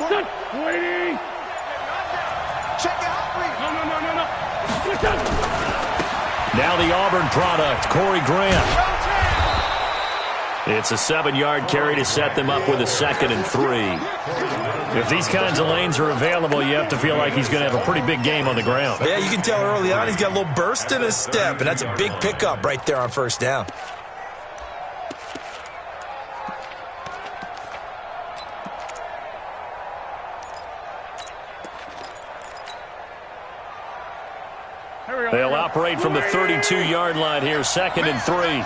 Waiting. Check out. No. Now the Auburn product, Corey Grant. It's a 7-yard carry to set them up with a 2nd and 3. If these kinds of lanes are available, you have to feel like he's going to have a pretty big game on the ground. Yeah, you can tell early on he's got a little burst in his step, and that's a big pickup right there on first down. They'll operate from the 32-yard line here, 2nd and 3.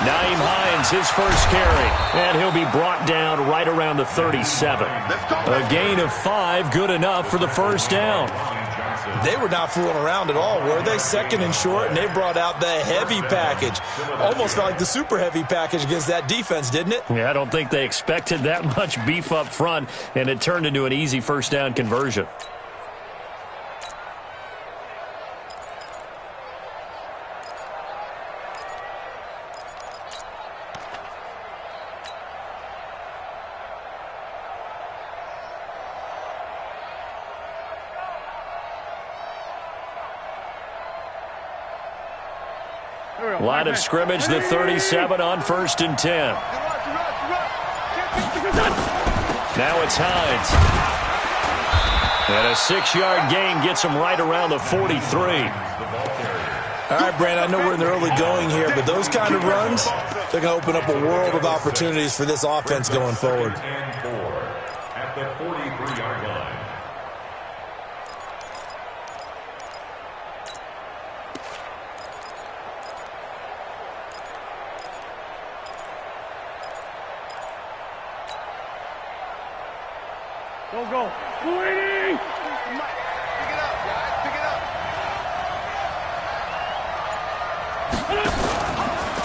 Naeem Hines, his first carry, and he'll be brought down right around the 37. A gain of 5, good enough for the first down. They were not fooling around at all, were they? 2nd and short, and they brought out the heavy package. Almost felt like the super heavy package against that defense, didn't it? Yeah, I don't think they expected that much beef up front, and it turned into an easy first down conversion. Line of scrimmage, the 37 on 1st and 10. Now it's Hines. And a 6-yard gain gets him right around the 43. All right, Brandon, I know we're in the early going here, but those kind of runs, they're going to open up a world of opportunities for this offense going forward. At the 43-yard line. Go. Waiting. Pick it up, guys. Pick it up.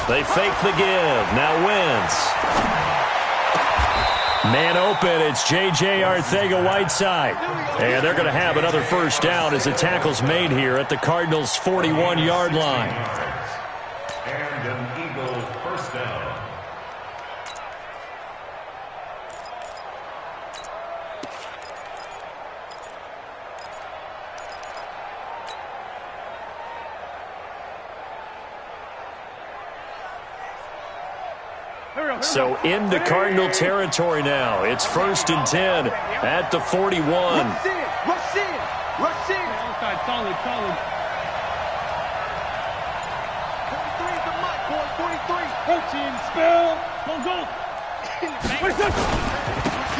They fake the give. Now Wentz. Man open. It's J.J. Arcega-Whiteside. And they're going to have another first down as the tackle's made here at the Cardinals' 41-yard line. And an Eagles first down. So into Cardinal territory now. It's 1st and 10 at the 41. Rush in. Outside, solid. 43 is the mic, boy. 43. Coaching, spell. Go.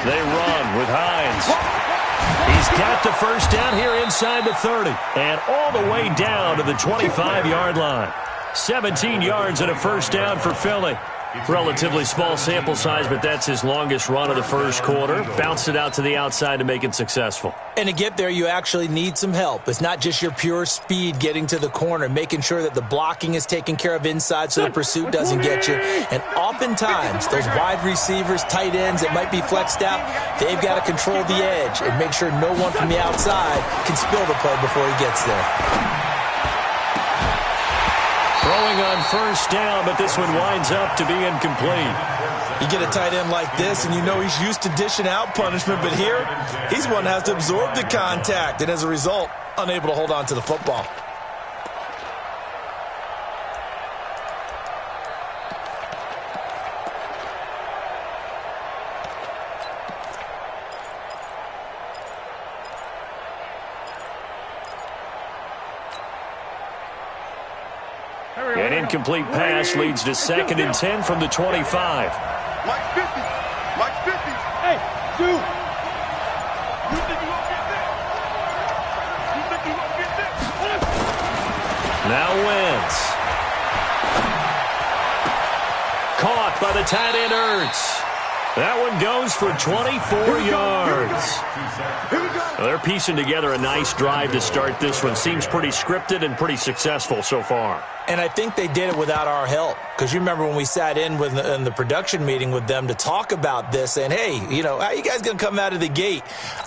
They run with Hines. He's got the first down here inside the 30. And all the way down to the 25-yard line. 17 yards and a first down for Philly. Relatively small sample size, but that's his longest run of the first quarter. Bounced it out to the outside to make it successful. And to get there, you actually need some help. It's not just your pure speed getting to the corner, making sure that the blocking is taken care of inside so the pursuit doesn't get you. And oftentimes, those wide receivers, tight ends that might be flexed out, they've got to control the edge and make sure no one from the outside can spill the play before he gets there. Throwing on first down, but this one winds up to be incomplete. You get a tight end like this, and you know he's used to dishing out punishment, but here, he's one that has to absorb the contact, and as a result, unable to hold on to the football. An incomplete pass leads to 2nd and 10 from the 25. Mike 50. Hey, dude. You think you won't get this? Now Wentz. Caught by the tight end Ertz. That one goes for 24 yards. Well, they're piecing together a nice drive to start this one. Seems pretty scripted and pretty successful so far. And I think they did it without our help. Because you remember when we sat in the production meeting with them to talk about this, and hey, how you guys going to come out of the gate?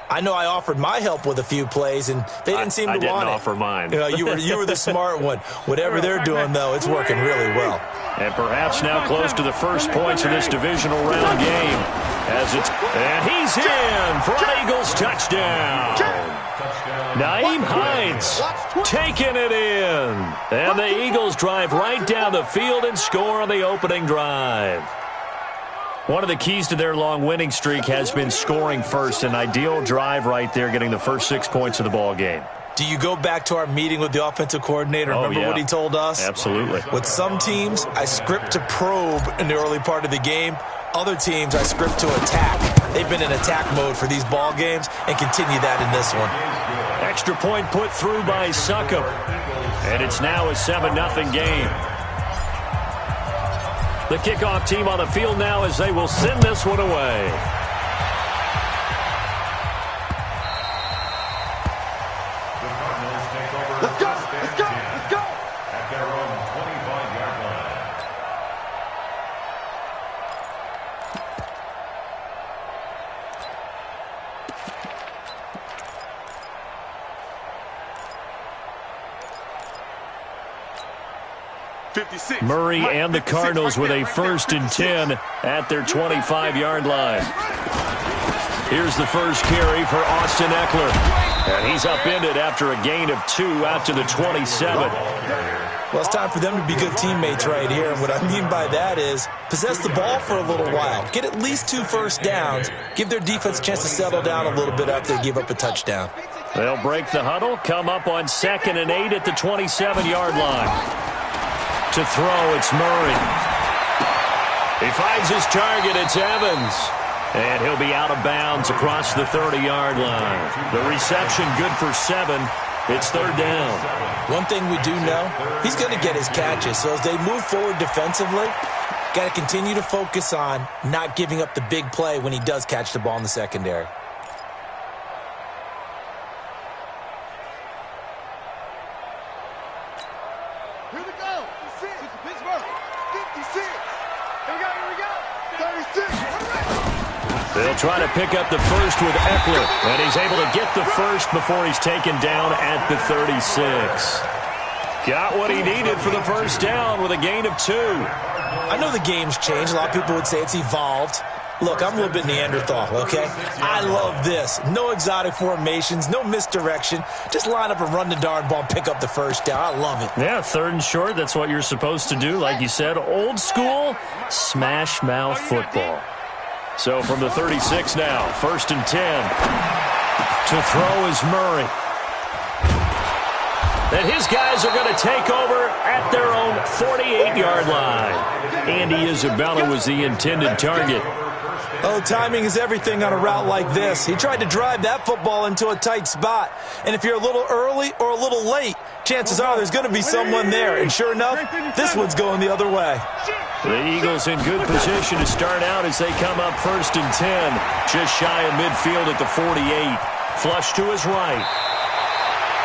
I know I offered my help with a few plays, and they didn't seem to want it. I didn't offer mine. You were the smart one. Whatever they're doing, though, it's working really well. And perhaps now close to the first points of this divisional round game. And he's in for an Eagles touchdown. Nyheim Hines taking it in. And the Eagles drive right down the field and score on the opening drive. One of the keys to their long winning streak has been scoring first. An ideal drive right there, getting the first 6 points of the ball game. Do you go back to our meeting with the offensive coordinator? Remember what he told us? Absolutely. With some teams, I script to probe in the early part of the game. Other teams, I script to attack. They've been in attack mode for these ball games and continue that in this one. Extra point put through by Succop. And it's now a 7-0 game. The kickoff team on the field now as they will send this one away. Let's go, let's go, let's go. At their own 25-yard line. Murray and the Cardinals with a 1st and 10 at their 25-yard line. Here's the first carry for Austin Eckler. And he's upended after a gain of 2 out to the 27. Well, it's time for them to be good teammates right here. And what I mean by that is possess the ball for a little while. Get at least 2 first downs. Give their defense a chance to settle down a little bit after they give up a touchdown. They'll break the huddle, come up on 2nd and 8 at the 27-yard line. To throw, it's Murray. He finds his target, it's Evans. And he'll be out of bounds across the 30-yard line. The reception good for 7. It's 3rd down. One thing we do know, he's going to get his catches. So as they move forward defensively, got to continue to focus on not giving up the big play when he does catch the ball in the secondary. Here we go. 56. Pittsburgh. 56. Here we go. 36. They'll try to pick up the first with Eckler, and he's able to get the first before he's taken down at the 36. Got what he needed for the first down with a gain of 2. I know the game's changed. A lot of people would say it's evolved. Look, I'm a little bit Neanderthal, okay? I love this. No exotic formations, no misdirection. Just line up and run the darn ball and pick up the first down. I love it. Yeah, 3rd and short, that's what you're supposed to do. Like you said, old school, smash mouth football. So from the 36 now, 1st and 10. To throw is Murray. And his guys are going to take over at their own 48-yard line. Andy Isabella was the intended target. Oh, timing is everything on a route like this. He tried to drive that football into a tight spot. And if you're a little early or a little late, chances are there's going to be someone there. And sure enough, this one's going the other way. The Eagles in good position to start out as they come up 1st and 10. Just shy of midfield at the 48. Flush to his right.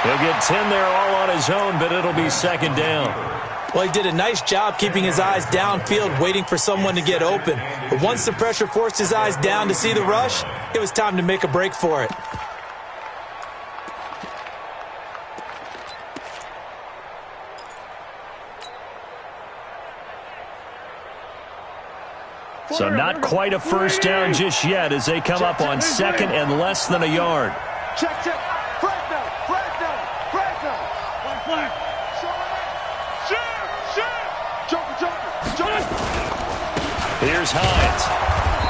He'll get 10 there all on his own, but it'll be 2nd down. Well, he did a nice job keeping his eyes downfield, waiting for someone to get open. But once the pressure forced his eyes down to see the rush, it was time to make a break for it. So not quite a first down just yet as they come up on 2nd and less than a yard. Check, check. Flag down. One flag. Joker. Here's Hines.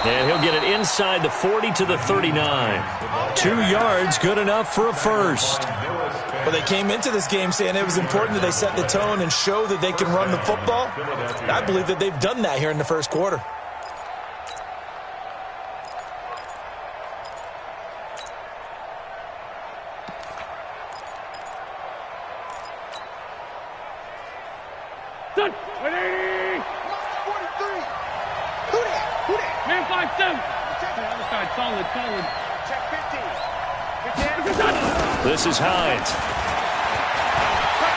And he'll get it inside the 40 to the 39. 2 yards, good enough for a first. Well, they came into this game saying it was important that they set the tone and show that they can run the football. And I believe that they've done that here in the first quarter. Done. 180. 43. Who that? Man 5-7. The other side, solid. Check 15. This is Hines.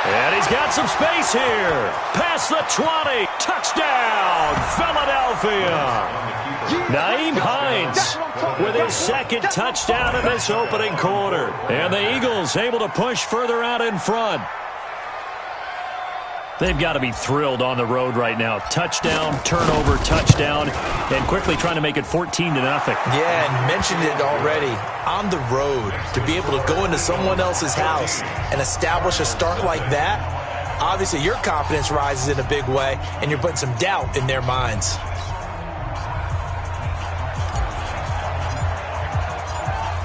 And he's got some space here. Past the 20. Touchdown, Philadelphia. Nyheim Hines with his second touchdown in this opening quarter. And the Eagles able to push further out in front. They've got to be thrilled on the road right now. Touchdown, turnover, touchdown, and quickly trying to make it 14-0. Yeah, and mentioned it already. On the road, to be able to go into someone else's house and establish a start like that, obviously your confidence rises in a big way, and you're putting some doubt in their minds.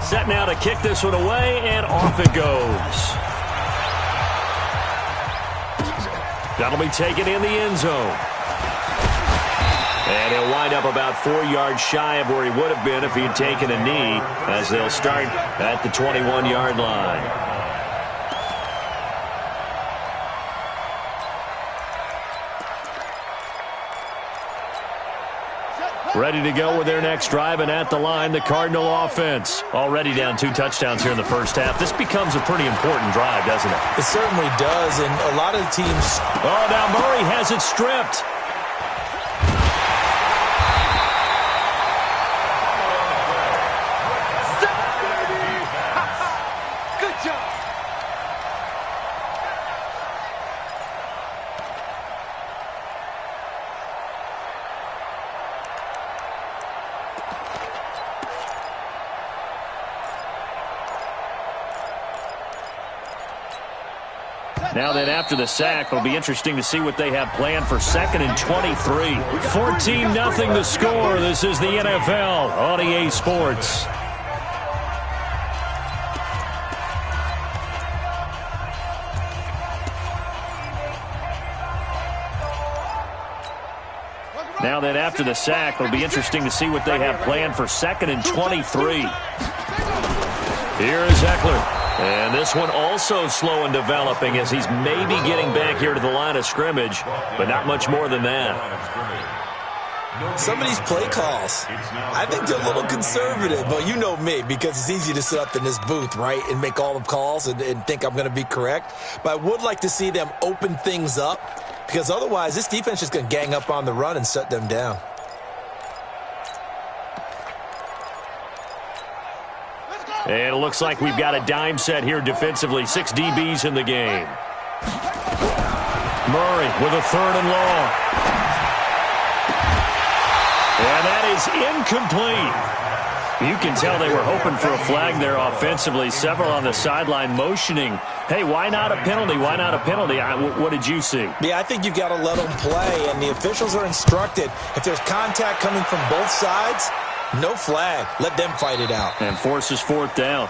Set now to kick this one away, and off it goes. That'll be taken in the end zone. And he'll wind up about 4 yards shy of where he would have been if he'd taken a knee, as they'll start at the 21-yard line. Ready to go with their next drive, and at the line, the Cardinal offense. Already down 2 touchdowns here in the first half. This becomes a pretty important drive, doesn't it? It certainly does, and a lot of the teams... Oh, now Murray has it stripped. Good job. Now then, after the sack, it'll be interesting to see what they have planned for 2nd and 23. 14-0 the score. This is the NFL on EA Sports. Now then, after the sack, it'll be interesting to see what they have planned for 2nd and 23. Here is Eckler. And this one also slow in developing as he's maybe getting back here to the line of scrimmage, but not much more than that. Some of these play calls, I think they're a little conservative. But you know me, because it's easy to sit up in this booth, right, and make all the calls and think I'm going to be correct. But I would like to see them open things up, because otherwise this defense is going to gang up on the run and shut them down. And it looks like we've got a dime set here defensively. 6 DBs in the game. Murray with a 3rd and long. And that is incomplete. You can tell they were hoping for a flag there offensively. Several on the sideline motioning, hey, why not a penalty? Why not a penalty? What did you see? Yeah, I think you've got to let them play, and the officials are instructed. If there's contact coming from both sides, no flag. Let them fight it out. And forces 4th down.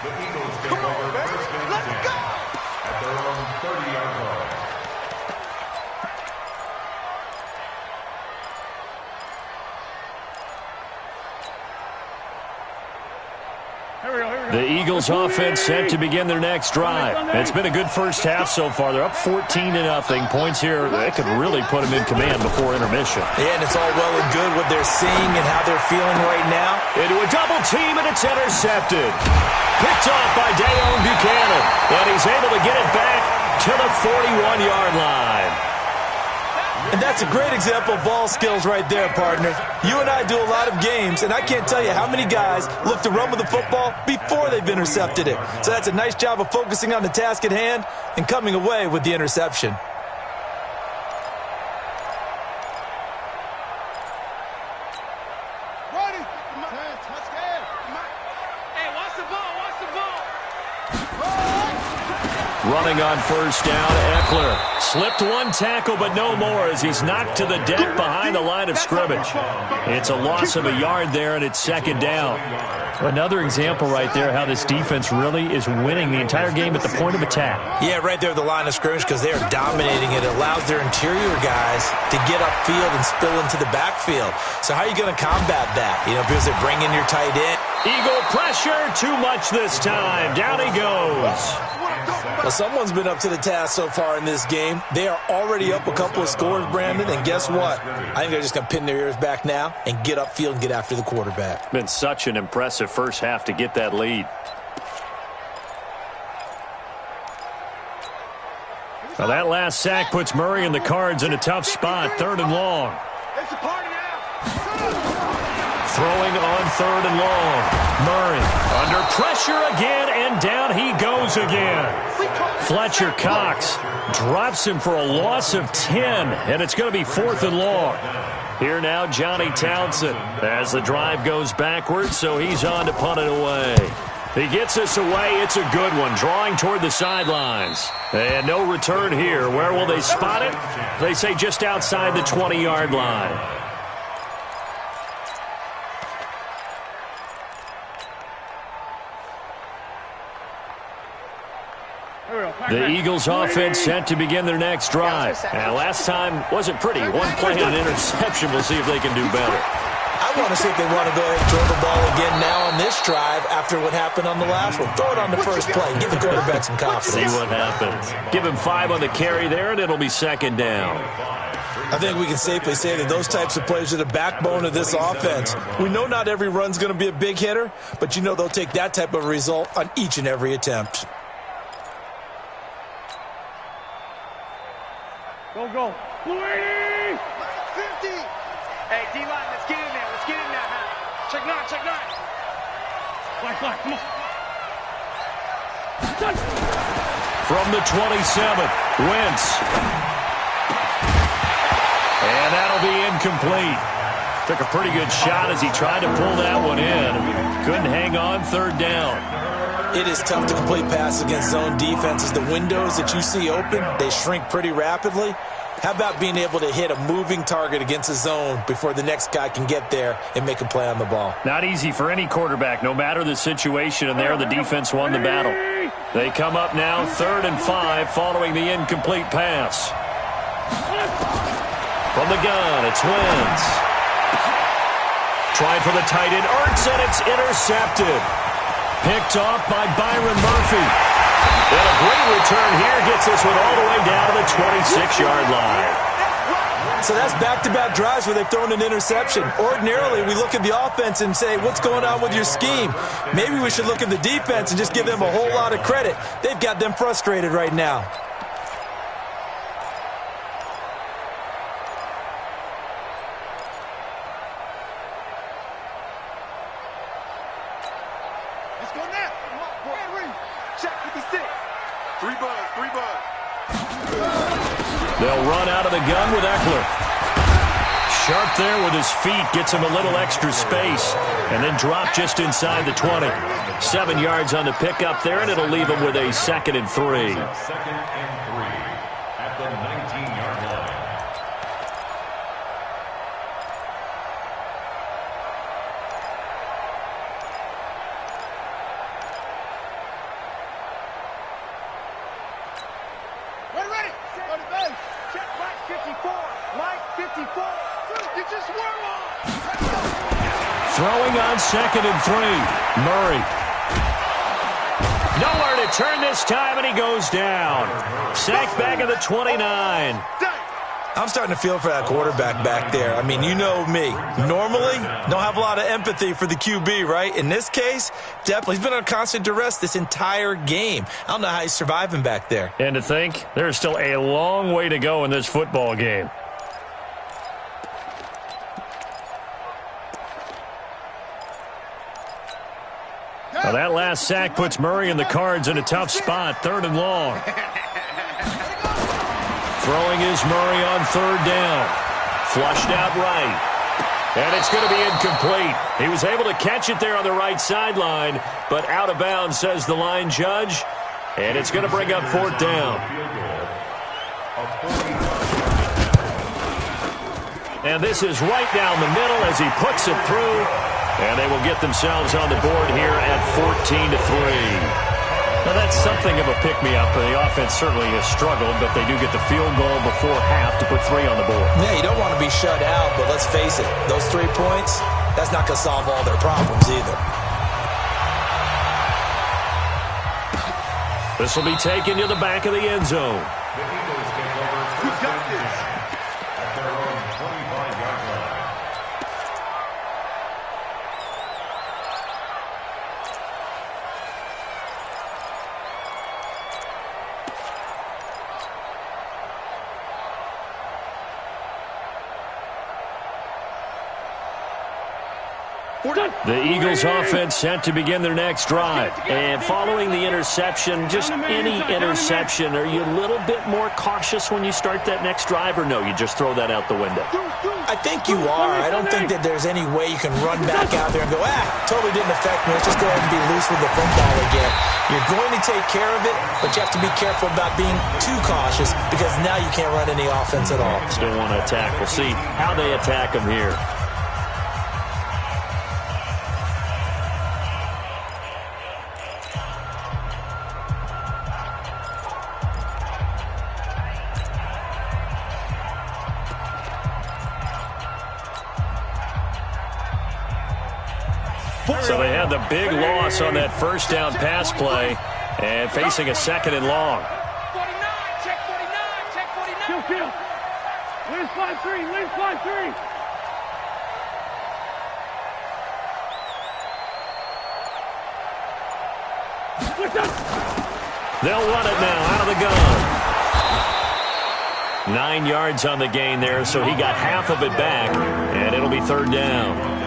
The Eagles take over 1st and 10 at their own 30-yard line. The Eagles offense set to begin their next drive. It's been a good first half so far. They're up 14-0. Points here, they could really put them in command before intermission. Yeah, and it's all well and good what they're seeing and how they're feeling right now. Into a double team, and it's intercepted. Picked off by Dayon Buchanan, and he's able to get it back to the 41-yard line. And that's a great example of ball skills right there, partner. You and I do a lot of games, and I can't tell you how many guys look to run with the football before they've intercepted it. So that's a nice job of focusing on the task at hand and coming away with the interception. Running on 1st down, Eckler slipped 1 tackle, but no more as he's knocked to the deck behind the line of scrimmage. It's a loss of a yard there, and it's 2nd down. Another example right there how this defense really is winning the entire game at the point of attack. Yeah, right there at the line of scrimmage, because they are dominating it. It allows their interior guys to get upfield and spill into the backfield. So how are you going to combat that? You know, because they bring in your tight end. Eagle pressure, too much this time. Down he goes. Well, someone's been up to the task so far in this game. They are already up a couple of scores, Brandon, and guess what? I think they're just going to pin their ears back now and get upfield and get after the quarterback. Been such an impressive first half to get that lead. Now that last sack puts Murray and the Cards in a tough spot, 3rd and long. It's a party now. Throwing on 3rd and long. Murray under pressure again, and down he goes again. Fletcher Cox drops him for a loss of 10, and it's going to be 4th and long. Here now, Johnny Townsend, as the drive goes backwards, so he's on to punt it away. He gets us away. It's a good one, drawing toward the sidelines. And no return here. Where will they spot it? They say just outside the 20-yard line. The Eagles offense set to begin their next drive. And last time wasn't pretty. One play and an interception. We'll see if they can do better. I want to see if they want to go ahead and throw the ball again now on this drive after what happened on the last one. Throw it on the first play. Give the quarterback some confidence. See what happens. Give him 5 on the carry there, and it'll be 2nd down. I think we can safely say that those types of plays are the backbone of this offense. We know not every run's going to be a big hitter, but you know they'll take that type of result on each and every attempt. Go. Blue 80! 50. Hey, D-line, let's get in there. Let's get in there, man. Check 9. Fly, come on. From the 27, Wentz. And that'll be incomplete. Took a pretty good shot as he tried to pull that one in. Couldn't hang on, 3rd down. It is tough to complete passes against zone defenses. The windows that you see open, they shrink pretty rapidly. How about being able to hit a moving target against a zone before the next guy can get there and make a play on the ball? Not easy for any quarterback, no matter the situation, and there the defense won the battle. They come up now, 3rd and 5, following the incomplete pass. From the gun, it's Wentz. Tried for the tight end, Ertz, and it's intercepted. Picked off by Byron Murphy. And a great return here gets this one all the way down to the 26-yard line. So that's back-to-back drives where they've thrown an interception. Ordinarily, we look at the offense and say, what's going on with your scheme? Maybe we should look at the defense and just give them a whole lot of credit. They've got them frustrated right now. Let's go now. Check 56. 3 buzz. They'll run out of the gun with Eckler. Sharp there with his feet, gets him a little extra space, and then drop just inside the 20. 7 yards on the pickup there, and it'll leave him with a 2nd and 3. 2nd and 3 at the 19-yard line. Ready. Go to base. Check Mike 54. Mike 54. You just swirl on. Throwing on 2nd and 3. Murray. Nowhere to turn this time, and he goes down. Sacked back at the 29. I'm starting to feel for that quarterback back there. I mean, you know me. Normally, don't have a lot of empathy for the QB, right? In this case, definitely. He's been on constant duress this entire game. I don't know how he's surviving back there. And to think, there's still a long way to go in this football game. Now that last sack puts Murray and the Cards in a tough spot, 3rd and long. Throwing is Murray on 3rd down. Flushed out right. And it's going to be incomplete. He was able to catch it there on the right sideline, but out of bounds, says the line judge. And it's going to bring up 4th down. And this is right down the middle as he puts it through. And they will get themselves on the board here at 14-3. Now, that's something of a pick-me-up. The offense certainly has struggled, but they do get the field goal before half to put 3 on the board. Yeah, you don't want to be shut out, but let's face it, those 3 points, that's not going to solve all their problems either. This will be taken to the back of the end zone. The Eagles take over 1st and 10 at their own 25-yard line. The Eagles offense set to begin their next drive. And following the interception, just any interception, are you a little bit more cautious when you start that next drive, or no, you just throw that out the window? I think you are. I don't think that there's any way you can run back out there and go, totally didn't affect me. Let's just go ahead and be loose with the football again. You're going to take care of it, but you have to be careful about being too cautious because now you can't run any offense at all. Still want to attack. We'll see how they attack them here. So they had the big loss on that first down pass play and facing a 2nd and long. 49, check 49, check 49. Kill. Lean 5-3, lean 5-3. They'll run it now out of the gun. 9 yards on the gain there, so he got half of it back, and it'll be 3rd down.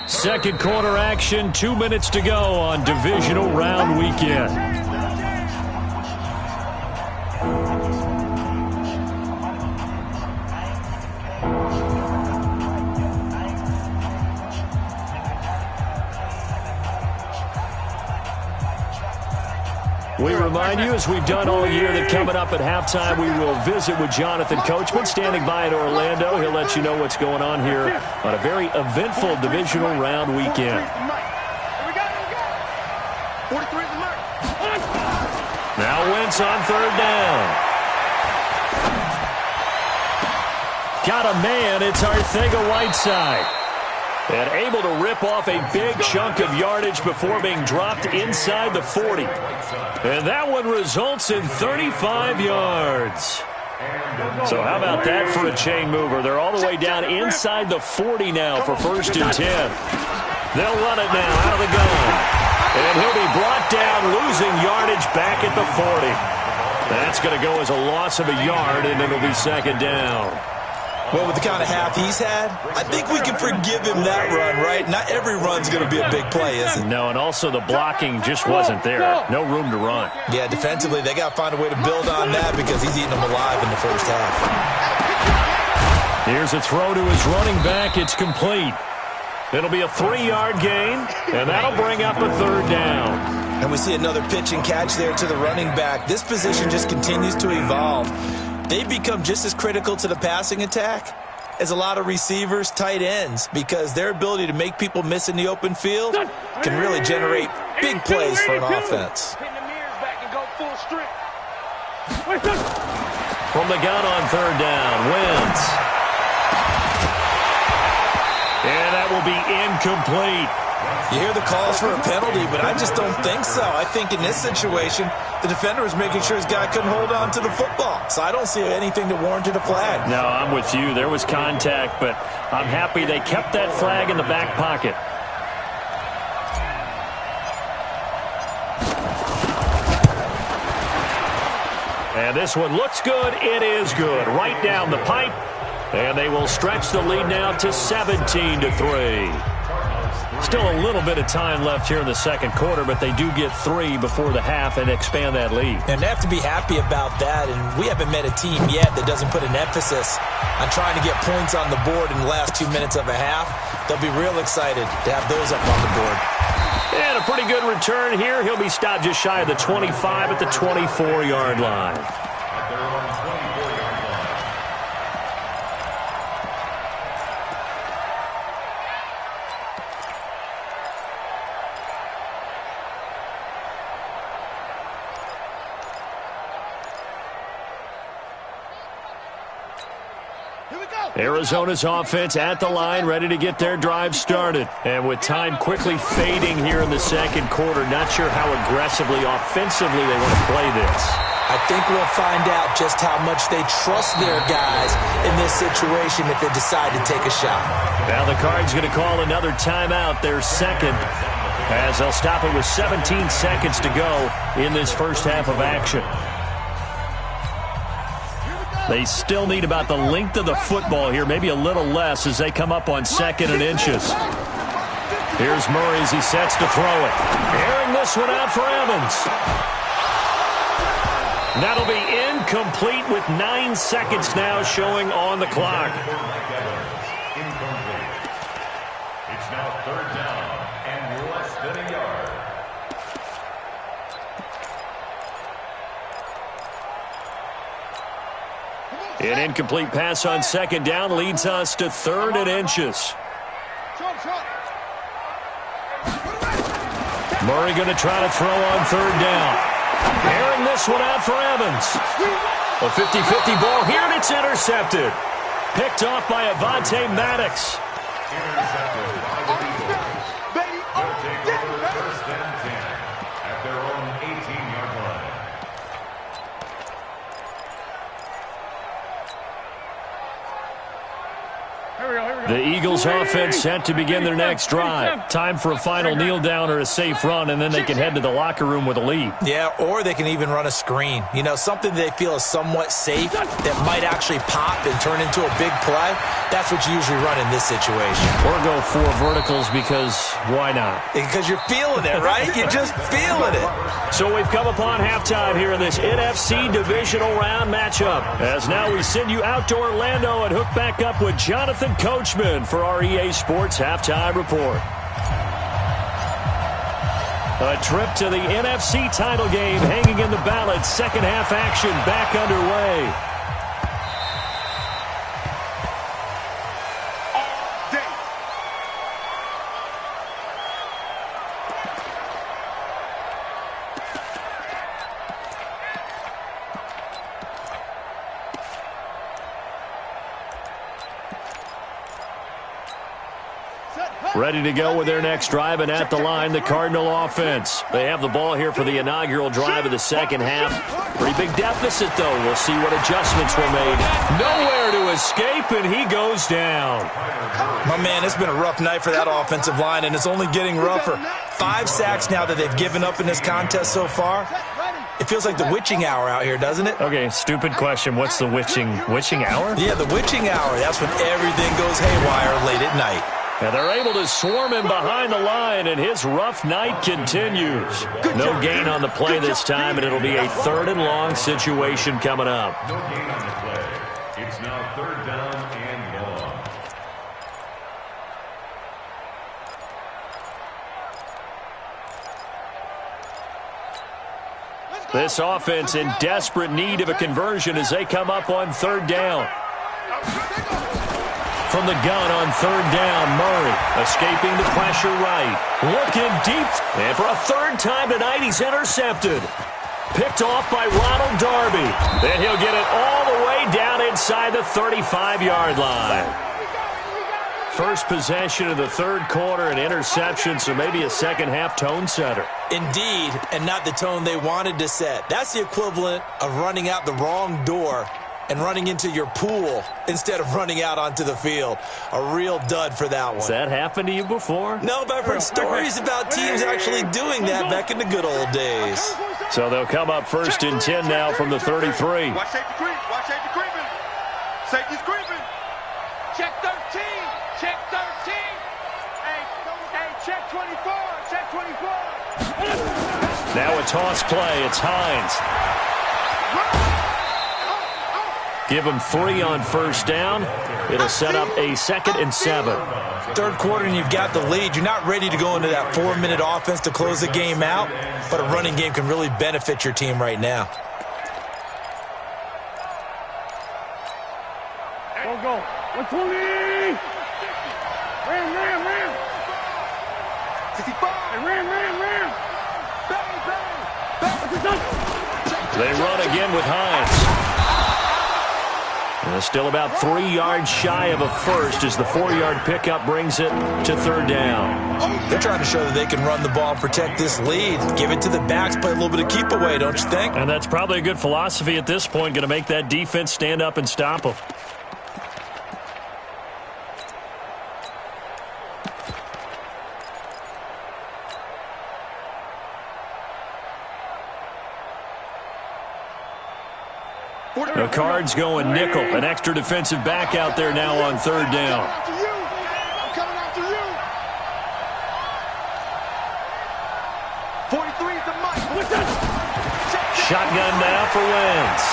Second quarter action, 2 minutes to go on divisional round weekend. We remind you, as we've done all year, that coming up at halftime, we will visit with Jonathan Coachman, standing by in Orlando. He'll let you know what's going on here on a very eventful divisional round weekend. Now Wentz on 3rd down. Got a man, it's Arcega-Whiteside. And able to rip off a big chunk of yardage before being dropped inside the 40. And that one results in 35 yards. So how about that for a chain mover? They're all the way down inside the 40 now for 1st and 10. They'll run it now out of the gun. And he'll be brought down, losing yardage back at the 40. That's going to go as a loss of a yard, and it'll be 2nd down. Well, with the kind of half he's had, I think we can forgive him that run, right? Not every run's going to be a big play, is it? No, and also the blocking just wasn't there. No room to run. Yeah, defensively, they got to find a way to build on that because he's eating them alive in the first half. Here's a throw to his running back. It's complete. It'll be a 3-yard gain, and that'll bring up a 3rd down. And we see another pitch and catch there to the running back. This position just continues to evolve. They become just as critical to the passing attack as a lot of receivers, tight ends, because their ability to make people miss in the open field can really generate big plays for an offense. Pin the mirrors back and go full strip. From the gun on 3rd down, Wentz. And that will be incomplete. You hear the calls for a penalty, but I just don't think so. I think in this situation, the defender was making sure his guy couldn't hold on to the football. So I don't see anything that warranted a flag. No, I'm with you. There was contact, but I'm happy they kept that flag in the back pocket. And this one looks good. It is good. Right down the pipe. And they will stretch the lead now to 17-3. Still a little bit of time left here in the second quarter, but they do get 3 before the half and expand that lead. And they have to be happy about that, and we haven't met a team yet that doesn't put an emphasis on trying to get points on the board in the last 2 minutes of a half. They'll be real excited to have those up on the board. And a pretty good return here. He'll be stopped just shy of the 25 at the 24-yard line. Arizona's offense at the line, ready to get their drive started. And with time quickly fading here in the second quarter, not sure how aggressively, offensively they want to play this. I think we'll find out just how much they trust their guys in this situation if they decide to take a shot. Now the Cards going to call another timeout, their second, as they'll stop it with 17 seconds to go in this first half of action. Here we go. They still need about the length of the football here, maybe a little less as they come up on 2nd and inches. Here's Murray as he sets to throw it. Airing this one out for Evans. That'll be incomplete with 9 seconds now showing on the clock. It's now 3rd down and less than a yard. An incomplete pass on 2nd down leads us to 3rd and inches. Murray going to try to throw on 3rd down. Airing this one out for Evans. A 50-50 ball here, and it's intercepted. Picked off by Avonte Maddox. Intercepted by the Eagles. They'll take over 1st and 10 at their own 18-yard line. The Eagles offense set to begin their next drive. Time for a final kneel down or a safe run, and then they can head to the locker room with a lead. Yeah, or they can even run a screen. You know, something they feel is somewhat safe that might actually pop and turn into a big play. That's what you usually run in this situation. Or go 4 verticals because why not? Because you're feeling it, right? You're just feeling it. So we've come upon halftime here in this NFC divisional round matchup. As now we send you out to Orlando and hook back up with Jonathan Coachman for our EA Sports Halftime Report. A trip to the NFC title game hanging in the balance. Second half action back underway. Ready to go with their next drive, and at the line, the Cardinal offense. They have the ball here for the inaugural drive of the second half. Pretty big deficit, though. We'll see what adjustments were made. Nowhere to escape, and he goes down. My man, it's been a rough night for that offensive line, and it's only getting rougher. 5 sacks now that they've given up in this contest so far. It feels like the witching hour out here, doesn't it? Okay, stupid question. What's the witching hour? Yeah, the witching hour. That's when everything goes haywire late at night. And they're able to swarm him behind the line, and his rough night continues. No gain on the play this time, and it'll be a 3rd and long situation coming up. No gain on the play. It's now 3rd down and long. This offense in desperate need of a conversion as they come up on 3rd down. From the gun on 3rd down, Murray escaping the pressure right. Looking deep, and for a 3rd time tonight, he's intercepted. Picked off by Ronald Darby. Then he'll get it all the way down inside the 35-yard line. First possession of the 3rd quarter, an interception, so maybe a second-half tone setter. Indeed, and not the tone they wanted to set. That's the equivalent of running out the wrong door and running into your pool instead of running out onto the field. A real dud for that one. Has that happened to you before? No, but I've heard stories about teams actually doing that back in the good old days. So they'll come up 1st and 10 now from the 33. Watch safety creep. Watch safety creeping. Safety's creeping. Check 13. Check 13. Hey, check 24. Check 24. Now a toss play. It's Hines. Give him 3 on 1st down. It'll set up a 2nd and 7. 3rd quarter and you've got the lead. You're not ready to go into that 4-minute offense to close the game out, but a running game can really benefit your team right now. Go. 120. Ram. 65. Ram. Bang. They run again with Hines. Still about 3 yards shy of a first as the 4-yard pickup brings it to 3rd down. They're trying to show that they can run the ball and protect this lead. Give it to the backs, play a little bit of keep away, don't you think? And that's probably a good philosophy at this point, going to make that defense stand up and stop them. The Cards going nickel. An extra defensive back out there now on third down. I'm coming after you. 43 is the mic. Shotgun now for Wentz.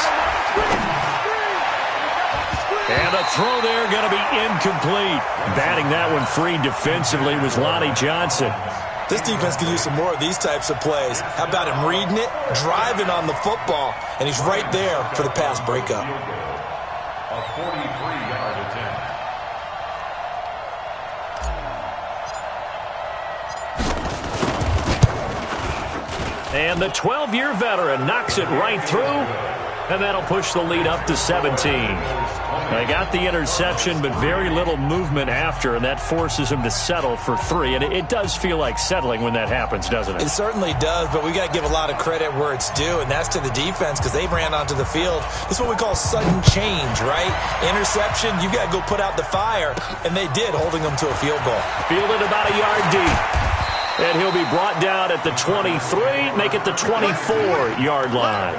And a throw there going to be incomplete. Batting that one free defensively was Lonnie Johnson. This defense can use some more of these types of plays. How about him reading it, driving on the football, and he's right there for the pass breakup. A 43-yard attempt. And the 12-year veteran knocks it right through, and that'll push the lead up to 17. They got the interception, but very little movement after, and that forces him to settle for 3. And it does feel like settling when that happens, doesn't it? It certainly does, but we got to give a lot of credit where it's due, and that's to the defense because they ran onto the field. This is what we call sudden change, right? Interception, you got to go put out the fire, and they did, holding them to a field goal. Fielded about a yard deep. And he'll be brought down at the 23, make it the 24-yard line.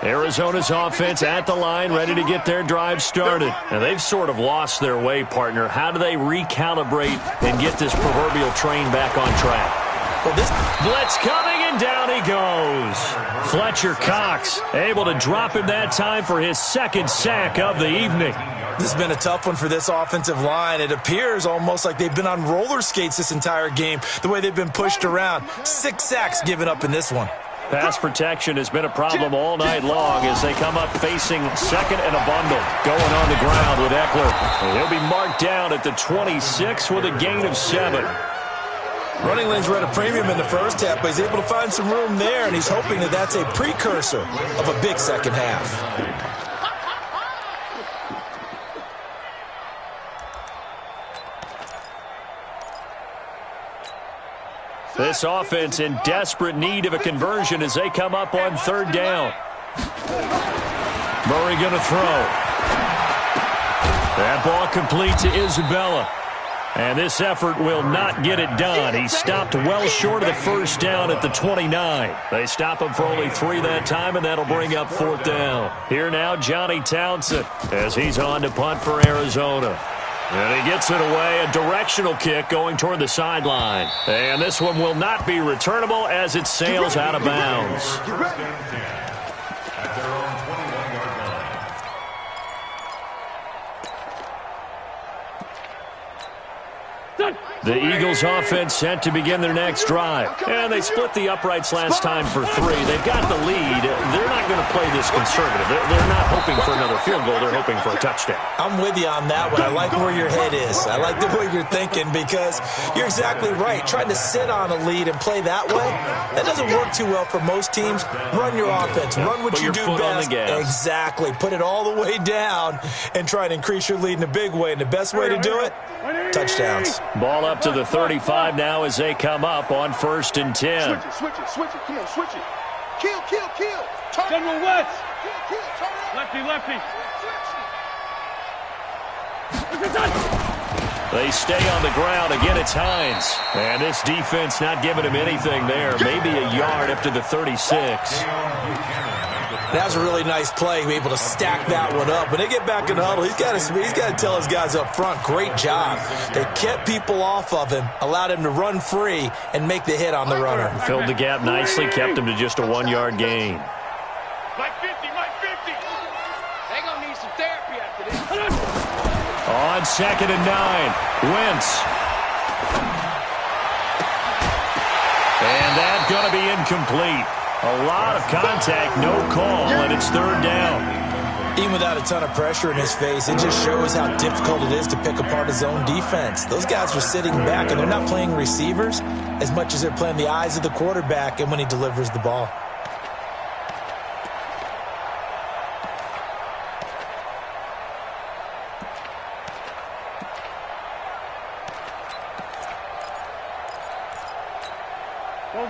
Arizona's offense at the line, ready to get their drive started. And they've sort of lost their way, partner. How do they recalibrate and get this proverbial train back on track? Well, this blitz coming, and down he goes. Fletcher Cox able to drop him that time for his second sack of the evening. This has been a tough one for this offensive line. It appears almost like they've been on roller skates this entire game, the way they've been pushed around. 6 sacks given up in this one. Pass protection has been a problem all night long as they come up facing second and a bundle. Going on the ground with Eckler. He'll be marked down at the 26 with a gain of 7. Running lanes were at a premium in the first half, but he's able to find some room there, and he's hoping that that's a precursor of a big second half. This offense in desperate need of a conversion as they come up on third down. Murray going to throw. That ball complete to Isabella. And this effort will not get it done. He stopped well short of the first down at the 29. They stop him for only 3 that time, and that'll bring up fourth down. Here now, Johnny Townsend as he's on to punt for Arizona. And he gets it away, a directional kick going toward the sideline. And this one will not be returnable as it sails out of bounds. At their own 21-yard line. The Eagles offense set to begin their next drive. And they split the uprights last time for 3. They've got the lead. They're not going to play this conservative. They're not hoping for another field goal. They're hoping for a touchdown. I'm with you on that one. I like where your head is. I like the way you're thinking because you're exactly right. Trying to sit on a lead and play that way, that doesn't work too well for most teams. Run your offense. Run what you do best. Exactly. Put it all the way down and try and increase your lead in a big way. And the best way to do it, touchdowns. Ball up to the 35 now as they come up on 1st and 10. Switch it. Come on, switch it. Kill. Turn. General West. Kill. Turn around. Lefty. They stay on the ground. Again, it's Hines. And this defense not giving him anything there. Maybe a yard up to the 36. That was a really nice play, be able to stack that one up. When they get back in the huddle, he's got to tell his guys up front, great job. They kept people off of him, allowed him to run free, and make the hit on the runner. Filled the gap nicely, kept him to just a 1-yard gain. Mike 50. They're going to need some therapy after this. On 2nd and 9, Wentz. And that's going to be incomplete. A lot of contact, no call, and it's 3rd down. Even without a ton of pressure in his face, it just shows how difficult it is to pick apart his own defense. Those guys are sitting back, and they're not playing receivers as much as they're playing the eyes of the quarterback and when he delivers the ball.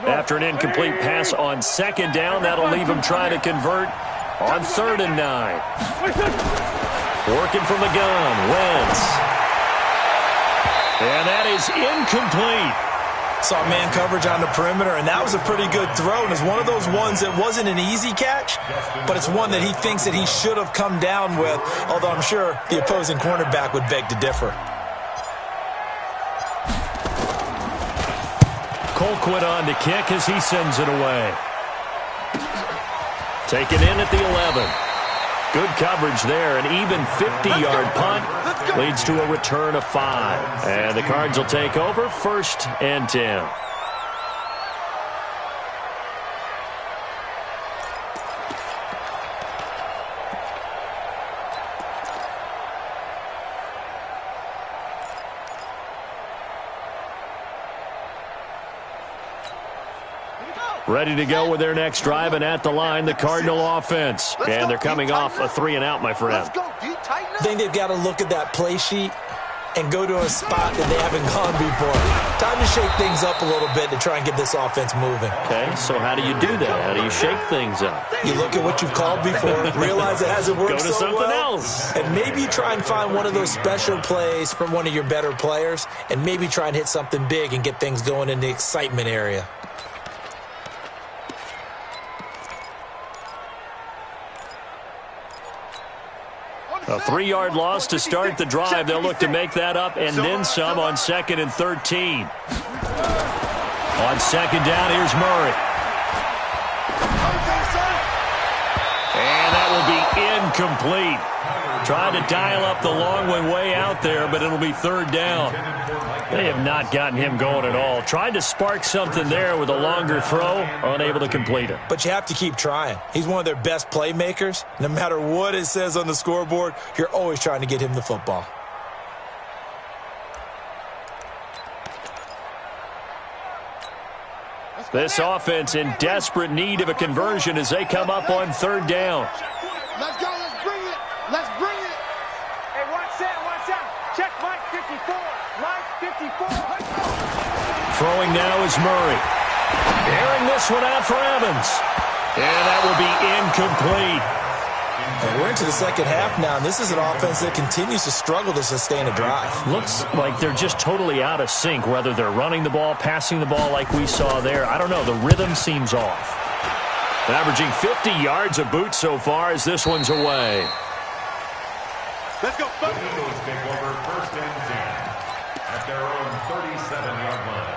After an incomplete pass on 2nd down, that'll leave him trying to convert on 3rd and 9. Working from the gun, Wentz. And that is incomplete. Saw man coverage on the perimeter, and that was a pretty good throw. And it's one of those ones that wasn't an easy catch, but it's one that he thinks that he should have come down with, although I'm sure the opposing cornerback would beg to differ. Colquitt on to kick as he sends it away. Taken in at the 11. Good coverage there. An even 50-yard punt leads to a return of 5. And the Cards will take over 1st and 10. Ready to go with their next drive, and at the line, the Cardinal offense. And they're coming off a 3-and-out, my friend. I think they've got to look at that play sheet and go to a spot that they haven't gone before. Time to shake things up a little bit to try and get this offense moving. Okay, so how do you do that? How do you shake things up? You look at what you've called before, realize it hasn't worked go to so something well, else. and maybe you try and find one of those special plays from one of your better players, and maybe try and hit something big and get things going in the excitement area. A 3-yard loss to start the drive. They'll look to make that up and then some on 2nd and 13. On 2nd down, here's Murray. And that will be incomplete. Trying to dial up the long one way out there, but it'll be 3rd down. They have not gotten him going at all. Tried to spark something there with a longer throw, unable to complete it. But you have to keep trying. He's one of their best playmakers. No matter what it says on the scoreboard, you're always trying to get him the football. This offense in desperate need of a conversion as they come up on 3rd down. Let's go. Let's bring it. Let's bring it. Hey, watch out. Check Mike 54. Mike 54. Throwing now is Murray. Airing this one out for Evans. And that will be incomplete. And we're into the second half now, and this is an offense that continues to struggle to sustain a drive. Looks like they're just totally out of sync, whether they're running the ball, passing the ball like we saw there. I don't know. The rhythm seems off. Averaging 50 yards a boot so far as this one's away. Let's go. The Eagles take over 1st and 10 at their own 37-yard line.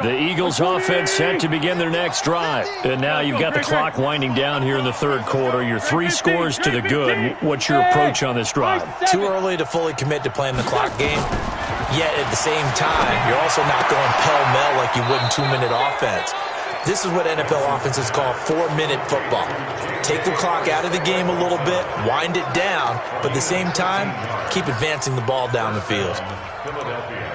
The Eagles offense set to begin their next drive. And now you've got the clock winding down here in the 3rd quarter. You're 3 scores to the good. What's your approach on this drive? Too early to fully commit to playing the clock game. Yet at the same time, you're also not going pell-mell like you would in 2-minute offense. This is what NFL offenses call 4-minute football. Take the clock out of the game a little bit, wind it down, but at the same time, keep advancing the ball down the field. Philadelphia.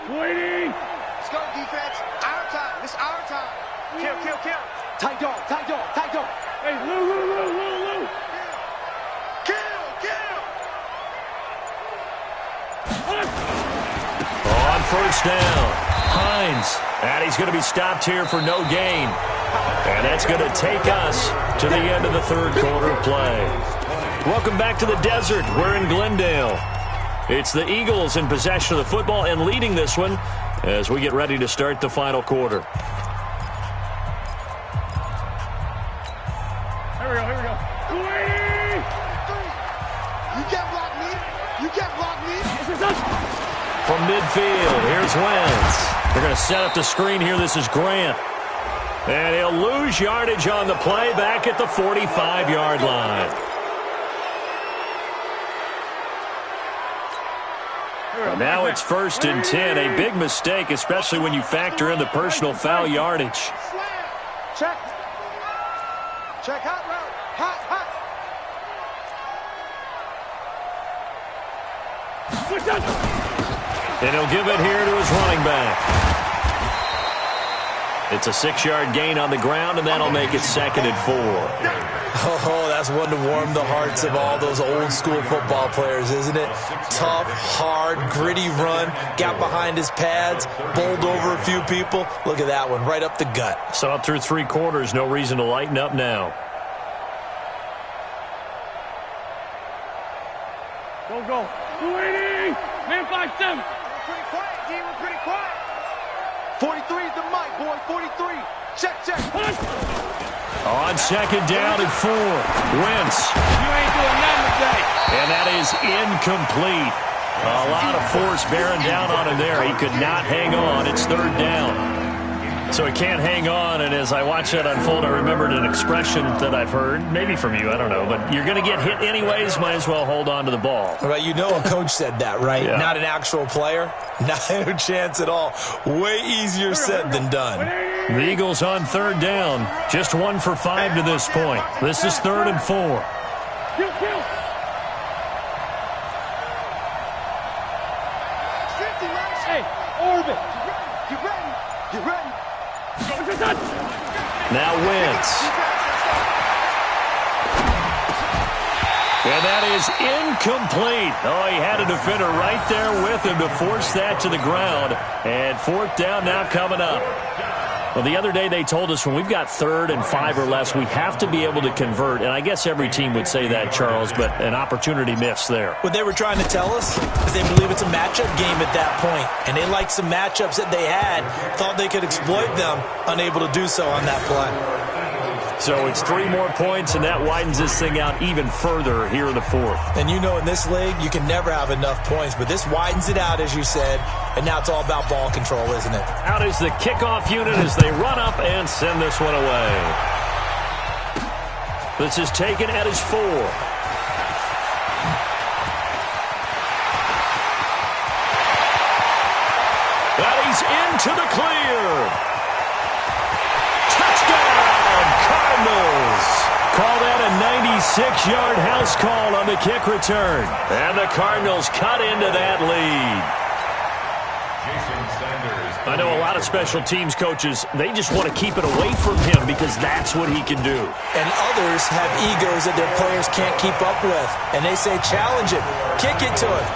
Waiting! Let's go, defense. Our time. It's our time. Kill. Tight dog. Hey, Lou. Kill. On 1st down, Hines. And he's going to be stopped here for no gain. And that's going to take us to the end of the 3rd quarter of play. Welcome back to the desert. We're in Glendale. It's the Eagles in possession of the football and leading this one as we get ready to start the final quarter. Here we go. Waiting! You can't block me. This is us. From midfield, here's Wentz. They're going to set up the screen here. This is Grant. And he'll lose yardage on the play back at the 45-yard line. Now it's 1st and 10. A big mistake, especially when you factor in the personal foul yardage. Check. Hot route. Hot. And he'll give it here to his running back. It's a 6-yard gain on the ground, and that'll make it 2nd and 4. Oh, that's one to warm the hearts of all those old-school football players, isn't it? Tough, hard, gritty run, got behind his pads, bowled over a few people. Look at that one, right up the gut. Saw it through 3 quarters, no reason to lighten up now. Go. 280. Man 5-7. We're pretty quiet, D. We're pretty quiet. 43 is the mic, boy. 43. Check. On 2nd down and 4. Wentz. You ain't doing nothing today. And that is incomplete. A lot of force bearing down on him there. He could not hang on. It's 3rd down. So he can't hang on, and as I watch that unfold, I remembered an expression that I've heard, maybe from you, I don't know, but you're going to get hit anyways, might as well hold on to the ball. Right, you know a coach said that, right? Yeah. Not an actual player? No chance at all. Way easier said than done. The Eagles on 3rd down. Just 1 for 5 to this point. This is 3rd and 4. Kill. Hey, orbit. Get ready. Now Wentz. And that is incomplete. Oh, he had a defender right there with him to force that to the ground. And 4th down now coming up. Well, the other day they told us when we've got 3rd and 5 or less, we have to be able to convert. And I guess every team would say that, Charles, but an opportunity missed there. What they were trying to tell us is they believe it's a matchup game at that point. And they liked some matchups that they had, thought they could exploit them, unable to do so on that play. So it's 3 more points, and that widens this thing out even further here in the 4th. And you know in this league, you can never have enough points, but this widens it out, as you said, and now it's all about ball control, isn't it? Out is the kickoff unit as they run up and send this one away. This is taken at his 4. That he's into the clear. Touchdown, Cardinals. Call that a 96-yard house call on the kick return. And the Cardinals cut into that lead. I know a lot of special teams coaches, they just want to keep it away from him because that's what he can do. And others have egos that their players can't keep up with. And they say, challenge him, kick it to him.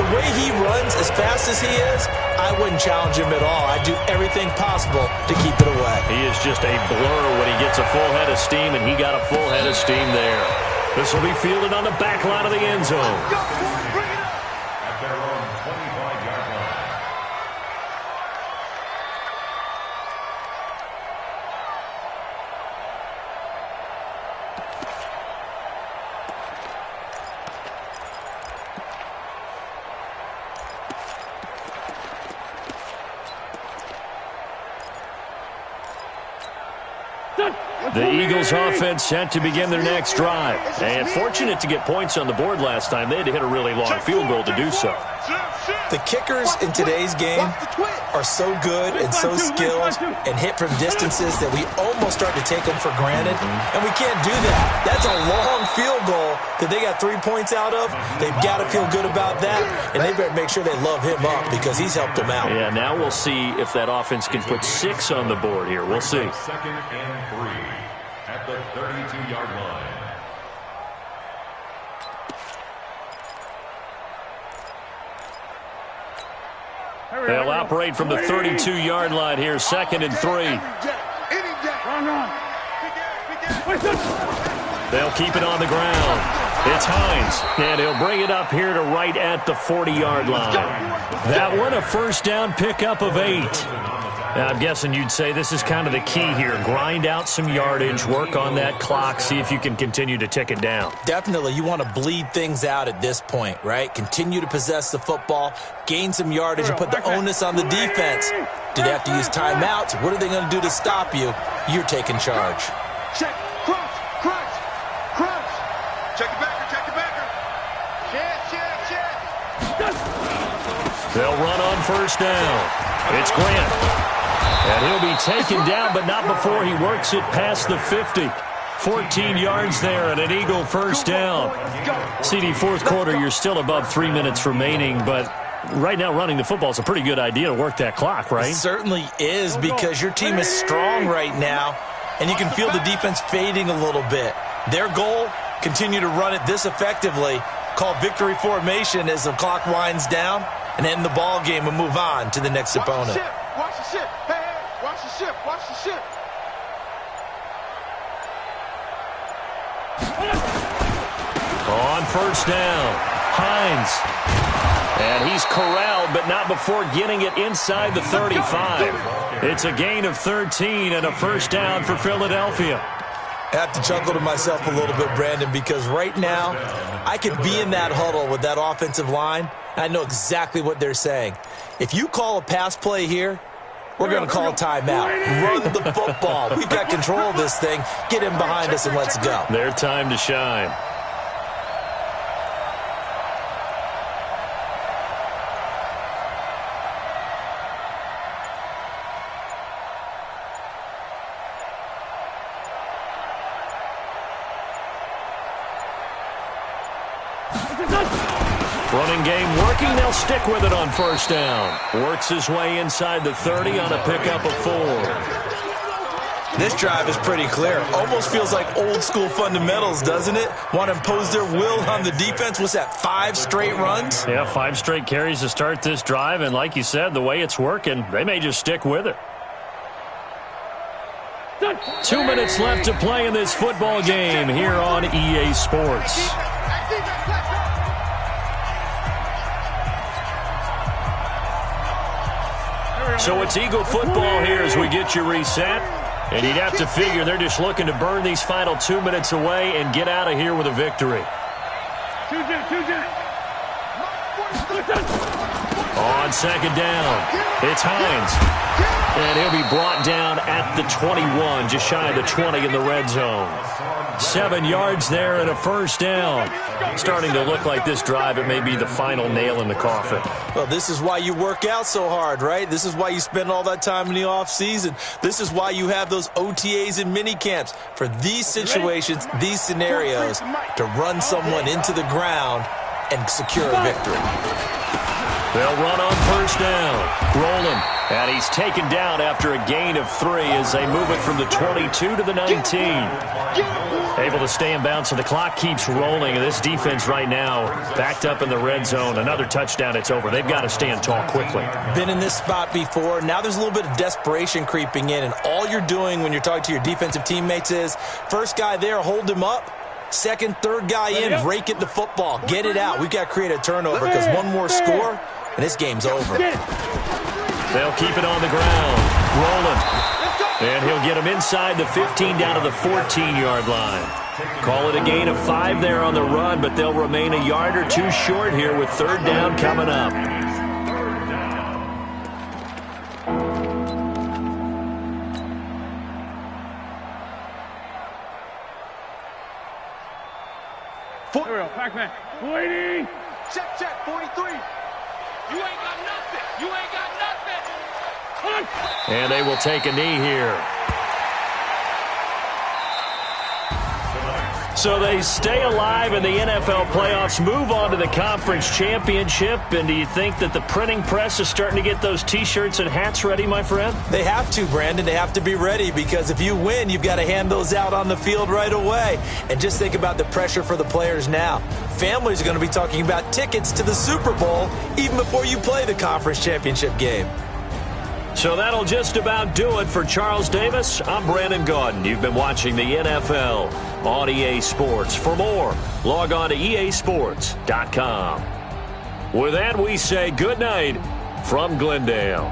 The way he runs as fast as he is, I wouldn't challenge him at all. I'd do everything possible to keep it away. He is just a blur when he gets a full head of steam, and he got a full head of steam there. This will be fielded on the back line of the end zone. At their own 25-yard line. The Eagles offense set to begin their next drive. And fortunate to get points on the board last time. They had to hit a really long field goal to do so. The kickers in today's game are so good and so skilled and hit from distances that we almost start to take them for granted. And we can't do that. That's a long field goal that they got 3 points out of. They've got to feel good about that. And they better make sure they love him up because he's helped them out. Yeah, now we'll see if that offense can put 6 on the board here. We'll see. 2nd and 3 at the 32-yard line. They'll operate from the 32-yard line here, 2nd and 3. Run. They'll keep it on the ground. It's Hines, and he'll bring it up here to right at the 40-yard line. That one, a 1st down pickup of 8. Now, I'm guessing you'd say this is kind of the key here. Grind out some yardage, work on that clock, see if you can continue to tick it down. Definitely, you want to bleed things out at this point, right? Continue to possess the football, gain some yardage, and put the onus on the defense. Do they have to use timeouts? What are they going to do to stop you? You're taking charge. Check. Crunch. Check the backer. Check. They'll run on 1st down. It's Grant. And he'll be taken down, but not before he works it past the 50. 14 yards there and an Eagle 1st down. CD, 4th quarter, you're still above 3 minutes remaining, but right now running the football is a pretty good idea to work that clock, right? It certainly is, because your team is strong right now, and you can feel the defense fading a little bit. Their goal, continue to run it this effectively, call victory formation as the clock winds down, and end the ball game and move on to the next opponent. Watch the ship. Hey, hey, watch the ship. Watch the ship. On first down, Hines. And he's corralled, but not before getting it inside the 35. It's a gain of 13 and a first down for Philadelphia. I have to chuckle to myself a little bit, Brandon, because right now I could be in that huddle with that offensive line. I know exactly what they're saying. If you call a pass play here, we're going to call a timeout. Run the football. We've got control of this thing. Get him behind us and let's go. Their time to shine. Running game working. They'll stick with it on first down. Works his way inside the 30 on a pickup of 4. This drive is pretty clear. Almost feels like old school fundamentals, doesn't it? Want to impose their will on the defense. What's that, 5 straight runs? Yeah, 5 straight carries to start this drive. And like you said, the way it's working, they may just stick with it. 2 minutes left to play in this football game here on EA Sports. So it's Eagle football here as we get you reset. And you'd have to figure they're just looking to burn these final 2 minutes away and get out of here with a victory. On second down, it's Hines. And he'll be brought down at the 21, just shy of the 20 in the red zone. 7 yards there and a first down. Starting to look like this drive, it may be the final nail in the coffin. Well, this is why you work out so hard, right? This is why you spend all that time in the offseason. This is why you have those OTAs and mini camps for these situations, these scenarios, to run someone into the ground and secure a victory. They'll run on first down. Rolling. And he's taken down after a gain of 3 as they move it from the 22 to the 19. Able to stay in bounds, so the clock keeps rolling. And this defense right now backed up in the red zone. Another touchdown, it's over. They've got to stand tall quickly. Been in this spot before. Now there's a little bit of desperation creeping in. And all you're doing when you're talking to your defensive teammates is, first guy there, hold him up. Second, third guy in, rake it the football. Get it out. We've got to create a turnover because one more score, and this game's over. They'll keep it on the ground. Rolling. And he'll get him inside the 15 down to the 14-yard line. Call it a gain of 5 there on the run, but they'll remain a yard or 2 short here with third down coming up. Pac-Man. 280. Check, 43. You ain't got nothing. You ain't got nothing. And they will take a knee here. So they stay alive in the NFL playoffs, move on to the conference championship. And do you think that the printing press is starting to get those T-shirts and hats ready, my friend? They have to, Brandon. They have to be ready because if you win, you've got to hand those out on the field right away. And just think about the pressure for the players now. Families are going to be talking about tickets to the Super Bowl even before you play the conference championship game. So that'll just about do it for Charles Davis. I'm Brandon Gaudin. You've been watching the NFL on EA Sports. For more, log on to easports.com. With that, we say good night from Glendale.